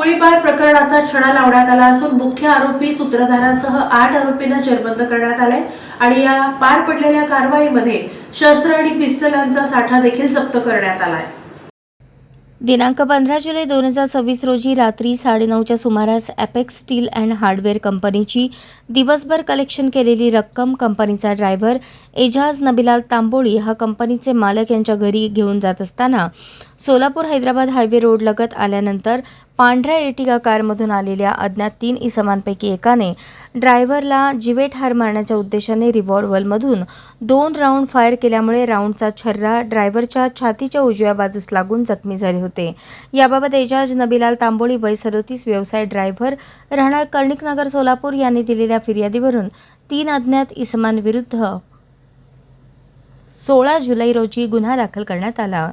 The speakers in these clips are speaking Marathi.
गोळीबार प्रकरणाचा छडा लावण्यात आला असून मुख्य आरोपी सूत्रधारासह 8 आरोपींना जेरबंद करण्यात आले आणि या पार पडलेल्या कारवाईमध्ये शस्त्र आणि पिस्तुलांचा साठा देखील जप्त करण्यात आलाय। दिनांक 15 जुलै 2026 रोजी रात्री 9:30च्या सुमारास एपेक्स स्टील अँड हार्डवेअर कंपनीची दिवसभर कलेक्शन केलेली रक्कम कंपनीचा ड्रायव्हर एजाज नबिलाल तांबोळी हा कंपनीचे मालक यांच्या घरी घेऊन जात असताना सोलापूर हैदराबाद हायवे रोड लगत आल्यानंतर पांढऱ्या एर्टिगा कारमधून आलेल्या अज्ञात 3 इसमांपैकी एकाने ड्रायव्हरला जिवे ठार मारण्याच्या उद्देशाने रिव्हॉल्व्हरमधून 2 राऊंड फायर केल्यामुळे राऊंडचा छर्रा ड्रायव्हरच्या छातीच्या उजव्या बाजूस लागून जखमी झाले होते। याबाबत एजाज नबिलाल तांबोळी वय 37 व्यवसाय ड्रायव्हर राहणार कर्णिकनगर सोलापूर यांनी दिलेल्या फिर्यादीवरून 3 अज्ञात इसमांविरुद्ध 16 जुलै रोजी गुन्हा दाखल करण्यात आला।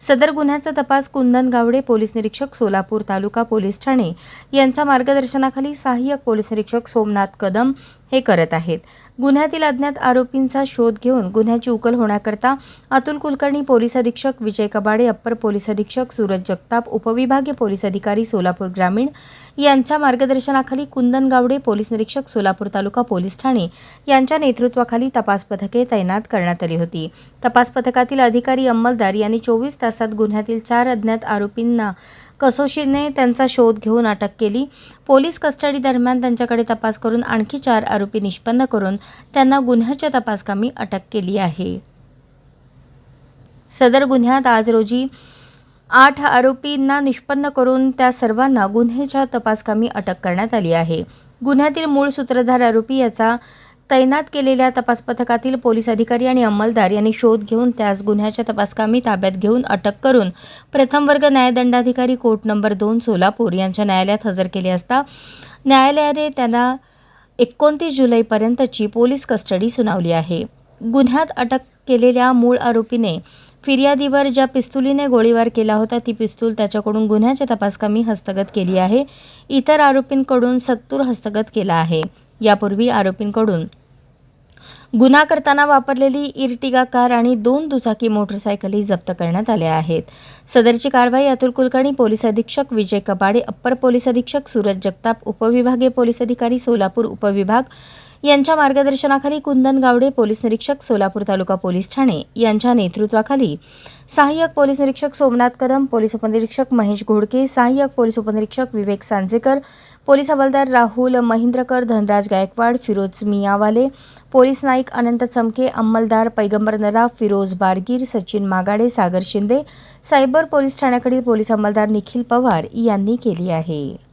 सदर गुन्ह्याचा तपास कुंदन गावडे पोलीस निरीक्षक सोलापूर तालुका पोलीस ठाणे यांच्या मार्गदर्शनाखाली सहाय्यक पोलीस निरीक्षक सोमनाथ कदम हे करत आहेत। गुन्ह्यातील अज्ञात आरोपींचा शोध घेऊन गुन्ह्याची उकल होण्याकरता अतुल कुलकर्णी पोलीस अधीक्षक, विजय कबाडे अप्पर पोलीस अधीक्षक, सूरज जगताप उपविभागीय पोलीस अधिकारी सोलापूर ग्रामीण यांच्या मार्गदर्शनाखाली कुंदन गावडे पोलीस निरीक्षक सोलापूर तालुका पोलीस ठाणे यांच्या नेतृत्वाखाली तपास पथके तैनात करण्यात आली होती। तपास पथकातील अधिकारी अंमलदार यांनी 24 तासात गुन्ह्यातील 4 अज्ञात आरोपींना कसोशीने त्यांचा शोध घेऊन अटक केली। पोलीस कस्टडी दरम्यान त्यांच्याकडे तपास करून आणखी 4 आरोपी निष्पन्न करून त्यांना गुन्ह्याच्या तपासकामी अटक केली आहे। सदर गुन्ह्यात आज रोजी 8 आरोपींना निष्पन्न करून त्या सर्वांना गुन्ह्याच्या तपासकामी अटक करण्यात आली आहे। गुन्ह्यातील मूळ सूत्रधार आरोपी याचा तैनात केलेल्या तपास पथकातील पोलीस अधिकारी आणि अंमलदार यांनी शोध घेऊन त्यास गुन्ह्याच्या तपासकामी ताब्यात घेऊन अटक करून प्रथम वर्ग न्यायदंडाधिकारी कोर्ट नंबर 2 सोलापूर यांच्या न्यायालयात हजर केले असता न्यायालयाने त्याला 29 जुलैपर्यंतची पोलीस कस्टडी सुनावली आहे। गुन्ह्यात अटक केलेल्या मूळ आरोपीने फिर्यादीवर ज्या पिस्तुलीने गोळीबार केला होता ती पिस्तूल त्याच्याकडून गुन्ह्याच्या तपासकामी हस्तगत केली आहे। इतर आरोपींकडून सत्तूर हस्तगत केला आहे। यापूर्वी आरोपींकडून गुन्हा करताना वापरलेली इर्टिगा कार आणि 2 दुचाकी मोटरसायकली जप्त करण्यात आल्या आहेत। सदरची कारवाई अतुल कुलकर्णी पोलीस अधीक्षक, विजय कबाडे अप्पर पोलीस अधीक्षक, सूरज जगताप उपविभागीय पोलीस अधिकारी सोलापूर उपविभाग यांच्या मार्गदर्शनाखाली कुंदन गावडे पोलीस निरीक्षक सोलापूर तालुका पोलीस ठाणे यांच्या नेतृत्वाखाली सहाय्यक पोलीस निरीक्षक सोमनाथ कदम, पोलीस उपनिरीक्षक महेश घोडके, सहाय्यक पोलीस उपनिरीक्षक विवेक सांजेकर, पोलीस हवालदार राहुल महिंद्रकर, धनराज गायकवाड, फिरोज मियावाले, पोलीस नाईक अनंत चमके, अंमलदार पैगंबर नराफ, फिरोज बारगीर, सचिन मागाडे, सागर शिंदे, सायबर पोलीस ठाण्याकडील पोलीस अंमलदार निखिल पवार यांनी केली आहे।